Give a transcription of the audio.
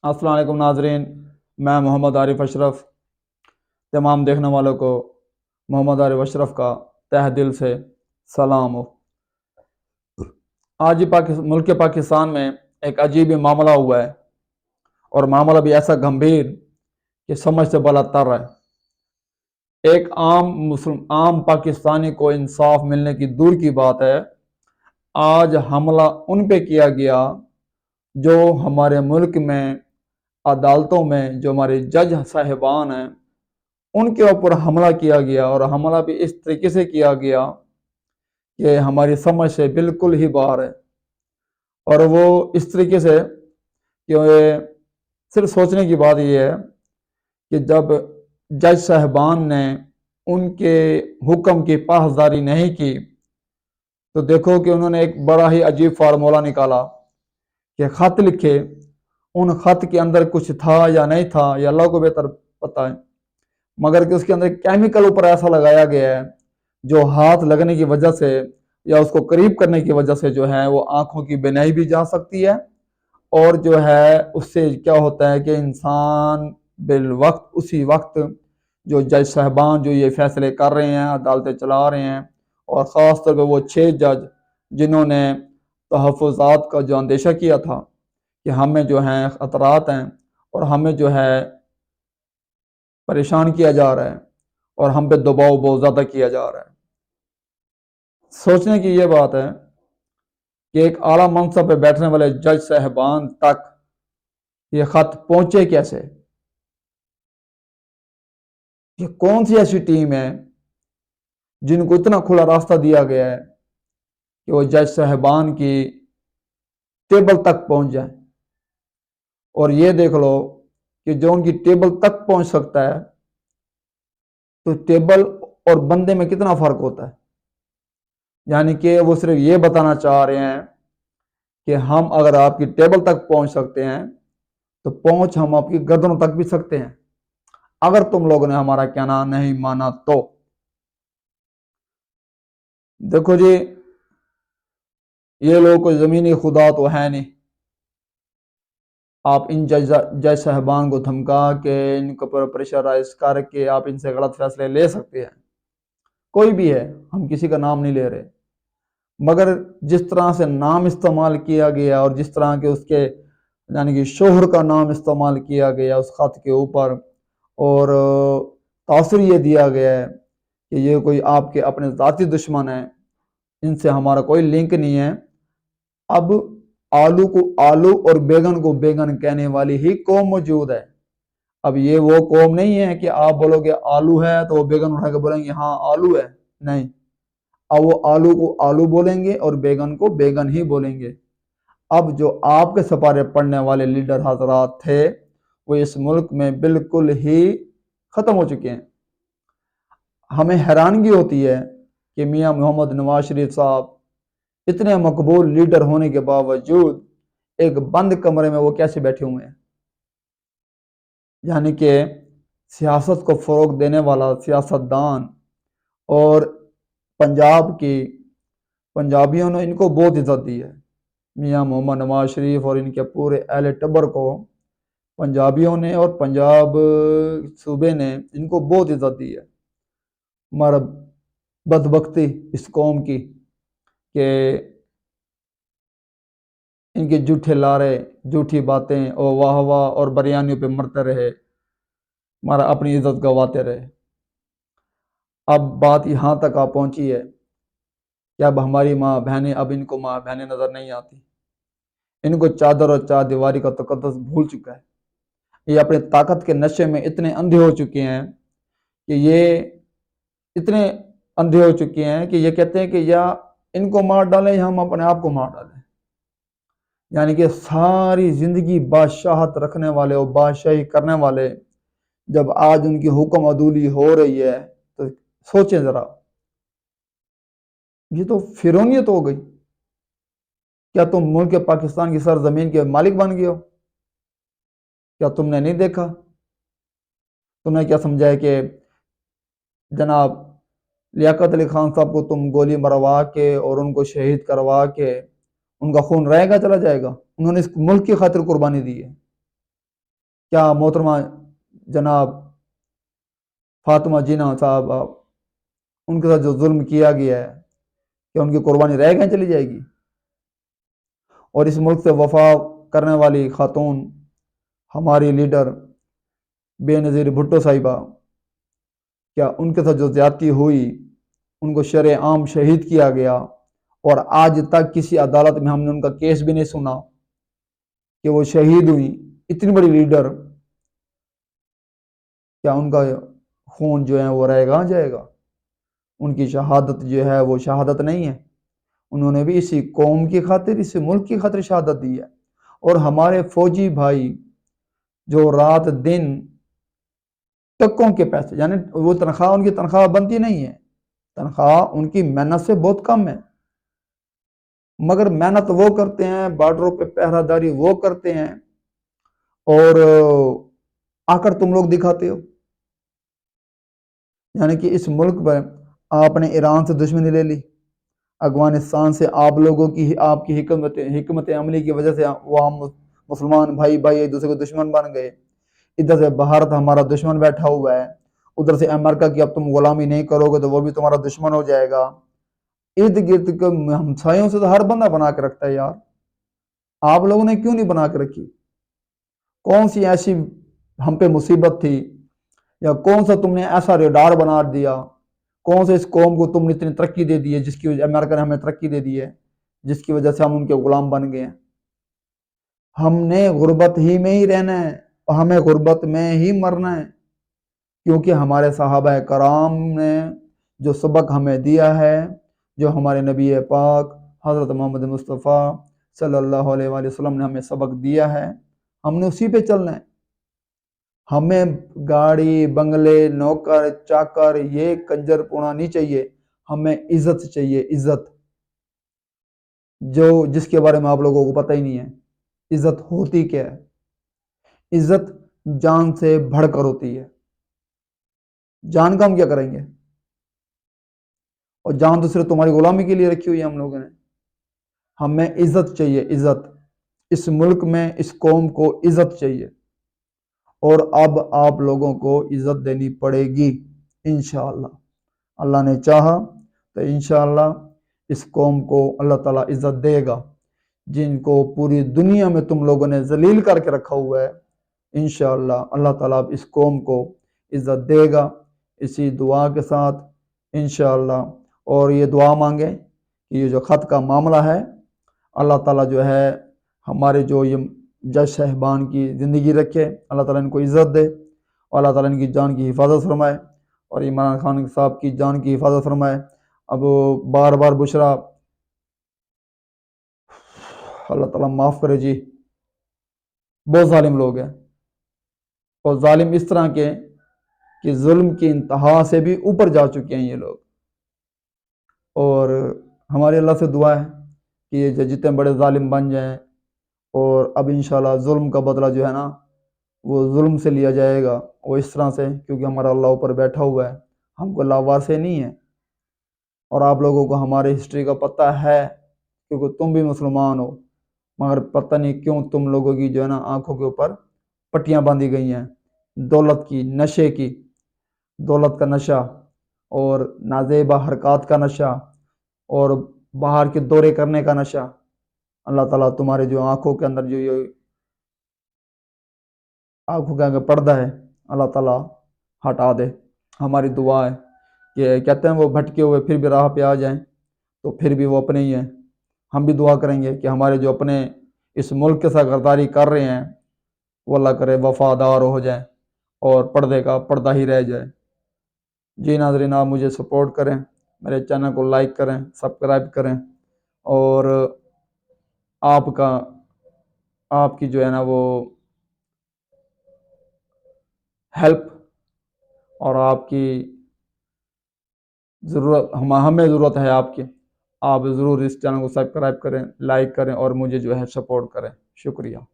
السلام علیکم ناظرین، میں محمد عارف اشرف تمام دیکھنے والوں کو محمد عارف اشرف کا تہ دل سے سلام ہو۔ آج ملک پاکستان میں ایک عجیب معاملہ ہوا ہے، اور معاملہ بھی ایسا گمبھیر کہ سمجھ سے بلا تر ہے۔ ایک عام پاکستانی کو انصاف ملنے کی دور کی بات ہے، آج حملہ ان پہ کیا گیا جو ہمارے ملک میں عدالتوں میں جو ہمارے جج صاحبان ہیں ان کے اوپر حملہ کیا گیا، اور حملہ بھی اس طریقے سے کیا گیا کہ ہماری سمجھ سے بالکل ہی باہر ہے۔ اور وہ اس طریقے سے کہ صرف سوچنے کی بات یہ ہے کہ جب جج صاحبان نے ان کے حکم کی پاسداری نہیں کی تو دیکھو کہ انہوں نے ایک بڑا ہی عجیب فارمولہ نکالا کہ خط لکھے، ان خط کے اندر کچھ تھا یا نہیں تھا یا اللہ کو بہتر پتہ ہے، مگر کہ اس کے اندر کیمیکل اوپر ایسا لگایا گیا ہے جو ہاتھ لگنے کی وجہ سے یا اس کو قریب کرنے کی وجہ سے جو ہے وہ آنکھوں کی بینائی بھی جا سکتی ہے، اور جو ہے اس سے کیا ہوتا ہے کہ انسان بالوقت اسی وقت جو جج صاحبان جو یہ فیصلے کر رہے ہیں، عدالتیں چلا رہے ہیں، اور خاص طور پہ وہ 6 جج جنہوں نے تحفظات کا جو اندیشہ کیا تھا کہ ہمیں جو ہیں خطرات ہیں اور ہمیں جو ہے پریشان کیا جا رہا ہے اور ہم پہ دباؤ بہت زیادہ کیا جا رہا ہے۔ سوچنے کی یہ بات ہے کہ ایک اعلیٰ منصب پہ بیٹھنے والے جج صاحبان تک یہ خط پہنچے کیسے؟ یہ کون سی ایسی ٹیم ہے جن کو اتنا کھلا راستہ دیا گیا ہے کہ وہ جج صاحبان کی ٹیبل تک پہنچ جائیں؟ اور یہ دیکھ لو کہ جو ان کی ٹیبل تک پہنچ سکتا ہے تو ٹیبل اور بندے میں کتنا فرق ہوتا ہے۔ یعنی کہ وہ صرف یہ بتانا چاہ رہے ہیں کہ ہم اگر آپ کی ٹیبل تک پہنچ سکتے ہیں تو پہنچ ہم آپ کی گردنوں تک بھی سکتے ہیں اگر تم لوگوں نے ہمارا کہنا نہیں مانا تو۔ دیکھو جی، یہ لوگ کوئی زمینی خدا تو ہے نہیں، آپ ان جج صاحبان کو دھمکا کے ان کو پریشرائز کر کے آپ ان سے غلط فیصلے لے سکتے ہیں، کوئی بھی ہے، ہم کسی کا نام نہیں لے رہے، مگر جس طرح سے نام استعمال کیا گیا اور جس طرح کے اس کے یعنی کہ شوہر کا نام استعمال کیا گیا اس خط کے اوپر، اور تاثر یہ دیا گیا ہے کہ یہ کوئی آپ کے اپنے ذاتی دشمن ہیں، ان سے ہمارا کوئی لنک نہیں ہے۔ اب آلو کو آلو اور بیگن کو بیگن کہنے والی ہی قوم موجود ہے۔ اب یہ وہ قوم نہیں ہے کہ آپ بولو گے آلو ہے تو وہ بیگن اٹھا کے بولیں گے ہاں آلو ہے، نہیں، اب وہ آلو کو آلو بولیں گے اور بیگن کو بیگن ہی بولیں گے۔ اب جو آپ کے سپارے پڑھنے والے لیڈر حضرات تھے وہ اس ملک میں بالکل ہی ختم ہو چکے ہیں۔ ہمیں حیرانگی ہوتی ہے کہ میاں محمد نواز شریف صاحب اتنے مقبول لیڈر ہونے کے باوجود ایک بند کمرے میں وہ کیسے بیٹھے ہوئے ہیں؟ یعنی کہ سیاست کو فروغ دینے والا سیاست دان، اور پنجابیوں نے ان کو بہت عزت دی ہے، میاں محمد نواز شریف اور ان کے پورے اہل ٹبر کو پنجابیوں نے اور پنجاب صوبے نے ان کو بہت عزت دی ہے۔ ہمارا بدبختی اس قوم کی کہ ان کے جھوٹے لارے، جھوٹی باتیں اور واہ واہ اور بریانیوں پہ مرتے رہے، ہمارا اپنی عزت گواتے رہے۔ اب بات یہاں تک آ پہنچی ہے کہ اب ہماری ماں بہنیں، اب ان کو ماں بہنیں نظر نہیں آتی، ان کو چادر اور چار دیواری کا تقدس بھول چکا ہے۔ یہ اپنے طاقت کے نشے میں اتنے اندھے ہو چکے ہیں کہ یہ کہتے ہیں کہ یا ان کو مار ڈالیں یا ہم اپنے آپ کو مار ڈالیں۔ یعنی کہ ساری زندگی بادشاہت رکھنے والے اور بادشاہی کرنے والے جب آج ان کی حکم عدولی ہو رہی ہے تو سوچیں ذرا، یہ تو فرعونیت ہو گئی۔ کیا تم ملک پاکستان کی سرزمین کے مالک بن گئے ہو؟ کیا تم نے نہیں دیکھا؟ تم نے کیا سمجھا ہے کہ جناب لیاقت علی خان صاحب کو تم گولی مروا کے اور ان کو شہید کروا کے ان کا خون رہے گا چلا جائے گا؟ انہوں نے اس ملک کی خاطر قربانی دی ہے۔ क्या मोहतरमा जनाब फातिमा जीना साहब उनके साथ जो जुल्म किया गया है, क्या उनकी कुर्बानी रह गए चली जाएगी? और इस मुल्क से वफा करने वाली खातून हमारी लीडर बेनज़ीर भुट्टो साहिबा, क्या उनके साथ जो ज्यादती हुई, उनको शरेआम शहीद किया गया और आज तक किसी अदालत में हमने उनका केस भी नहीं सुना कि वो शहीद हुई, इतनी बड़ी लीडर, क्या उनका खून जो है वो रहेगा जाएगा? उनकी शहादत जो है वो शहादत नहीं है। उन्होंने भी इसी कौम की खातिर, इसी मुल्क की खातिर शहादत दी है। और हमारे फौजी भाई जो रात दिन टक्कों के पैसे, यानी वो तनख्वाह, उनकी तनख्वाह बनती नहीं है, तनख्वाह उनकी मेहनत से बहुत कम है, मगर मेहनत वो करते हैं, बॉर्डरों पे पहरादारी वो करते हैं, और आकर तुम लोग दिखाते हो। यानी कि इस मुल्क पर आपने ईरान से दुश्मनी ले ली, अफगानिस्तान से आप लोगों की, आपकी हिकमत अमली की वजह से वो हम मुसलमान भाई भाई एक दूसरे को दुश्मन बन गए। इधर से भारत हमारा दुश्मन बैठा हुआ है, उधर से अमेरिका की अब तुम गुलामी नहीं करोगे तो वो भी तुम्हारा दुश्मन हो जाएगा। इर्द गिर्द के हमसायों से तो हर बंदा बना के रखता है यार, आप लोगों ने क्यों नहीं बना के रखी? कौन सी ऐसी हम पे मुसीबत थी, या कौन सा तुमने ऐसा रेडार बना दिया, कौन से इस कौम को तुमने इतनी तरक्की दे दी है, जिसकी वजह अमेरिका ने हमें तरक्की दे दी है, जिसकी वजह से हम उनके गुलाम बन गए हैं? हमने गुर्बत ही में ही रहना है और हमें गुर्बत में ही मरना है, क्योंकि हमारे सहाबा कराम ने जो सबक हमें दिया है, जो हमारे नबी पाक हज़रत मोहम्मद मुस्तफ़ा सल्लल्लाहु अलैहि वसल्लम ने हमें सबक दिया है, हमने उसी पे चलना है। हमें गाड़ी बंगले नौकर चाकर ये कंजर पुणा नहीं चाहिए, हमें इज्जत चाहिए, इज्जत, जो जिसके बारे में आप लोगों को पता ही नहीं है। इज्जत होती क्या है? इज्जत जान से बढ़कर होती है। जान का हम क्या करेंगे? और जान तो सिर्फ तुम्हारी गुलामी के लिए रखी हुई है हम लोगों ने। हमें इज्जत चाहिए, इज्जत, इस मुल्क में इस कौम को इज्जत चाहिए, और अब आप लोगों को इज्जत देनी पड़ेगी इंशाअल्लाह। अल्लाह ने चाहा तो इंशाअल्लाह इस कौम को अल्लाह ताला इज्जत देगा। जिनको पूरी दुनिया में तुम लोगों ने जलील करके रखा हुआ है, इंशाअल्लाह अल्लाह ताला इस कौम को इज्जत देगा। इसी दुआ के साथ इंशाअल्लाह, और ये दुआ मांगे कि ये जो ख़त का मामला है, अल्लाह ताला जो है हमारे जो ये जज साहिबान की ज़िंदगी रखे, अल्लाह ताला इनको इज़्ज़त दे, और अल्लाह ताला इनकी जान की हिफाजत फरमाए, और इमरान खान साहब की जान की हिफाजत फरमाए। अब बार बार बुशरा, अल्लाह ताला माफ़ करे जी, बहुत जालिम लोग हैं, और जालिम इस तरह के कि जुल्म की इंतहा से भी ऊपर जा चुके हैं ये लोग। और हमारे अल्लाह से दुआ है कि ये जितने बड़े जालिम बन जाएं, और अब इंशाल्लाह जुल्म का बदला जो है ना वो जुल्म से लिया जाएगा, वो इस तरह से, क्योंकि हमारा अल्लाह ऊपर बैठा हुआ है, हमको लावार से नहीं है। और आप लोगों को हमारी हिस्ट्री का पता है, क्योंकि तुम भी मुसलमान हो, मगर पता नहीं क्यों तुम लोगों की जो है ना आंखों के ऊपर पट्टियां बांधी गई हैं, दौलत की, नशे की, दौलत का नशा, और नाजेबा हरकत का नशा, और बाहर के दौरे करने का नशा। अल्लाह ताला तुम्हारे जो आंखों के अंदर जो ये आंखों के आगे पर्दा है, अल्लाह ताला हटा दे। हमारी दुआ है कि कहते हैं वो भटके हुए फिर भी राह पे आ जाएं, तो फिर भी वो अपने ही हैं। हम भी दुआ करेंगे कि हमारे जो अपने इस मुल्क के साथ गद्दारी कर रहे हैं, वो अल्लाह करे वफादार हो जाए और पर्दे का पर्दा ही रह जाए। जी नाज़रीन, आप मुझे सपोर्ट करें, मेरे चैनल को लाइक करें, सब्सक्राइब करें, और आपका आपकी जो है ना वो हेल्प और आपकी ज़रूरत, हमें ज़रूरत है आपकी। आप ज़रूर इस चैनल को सब्सक्राइब करें, लाइक करें, और मुझे जो है सपोर्ट करें। शुक्रिया।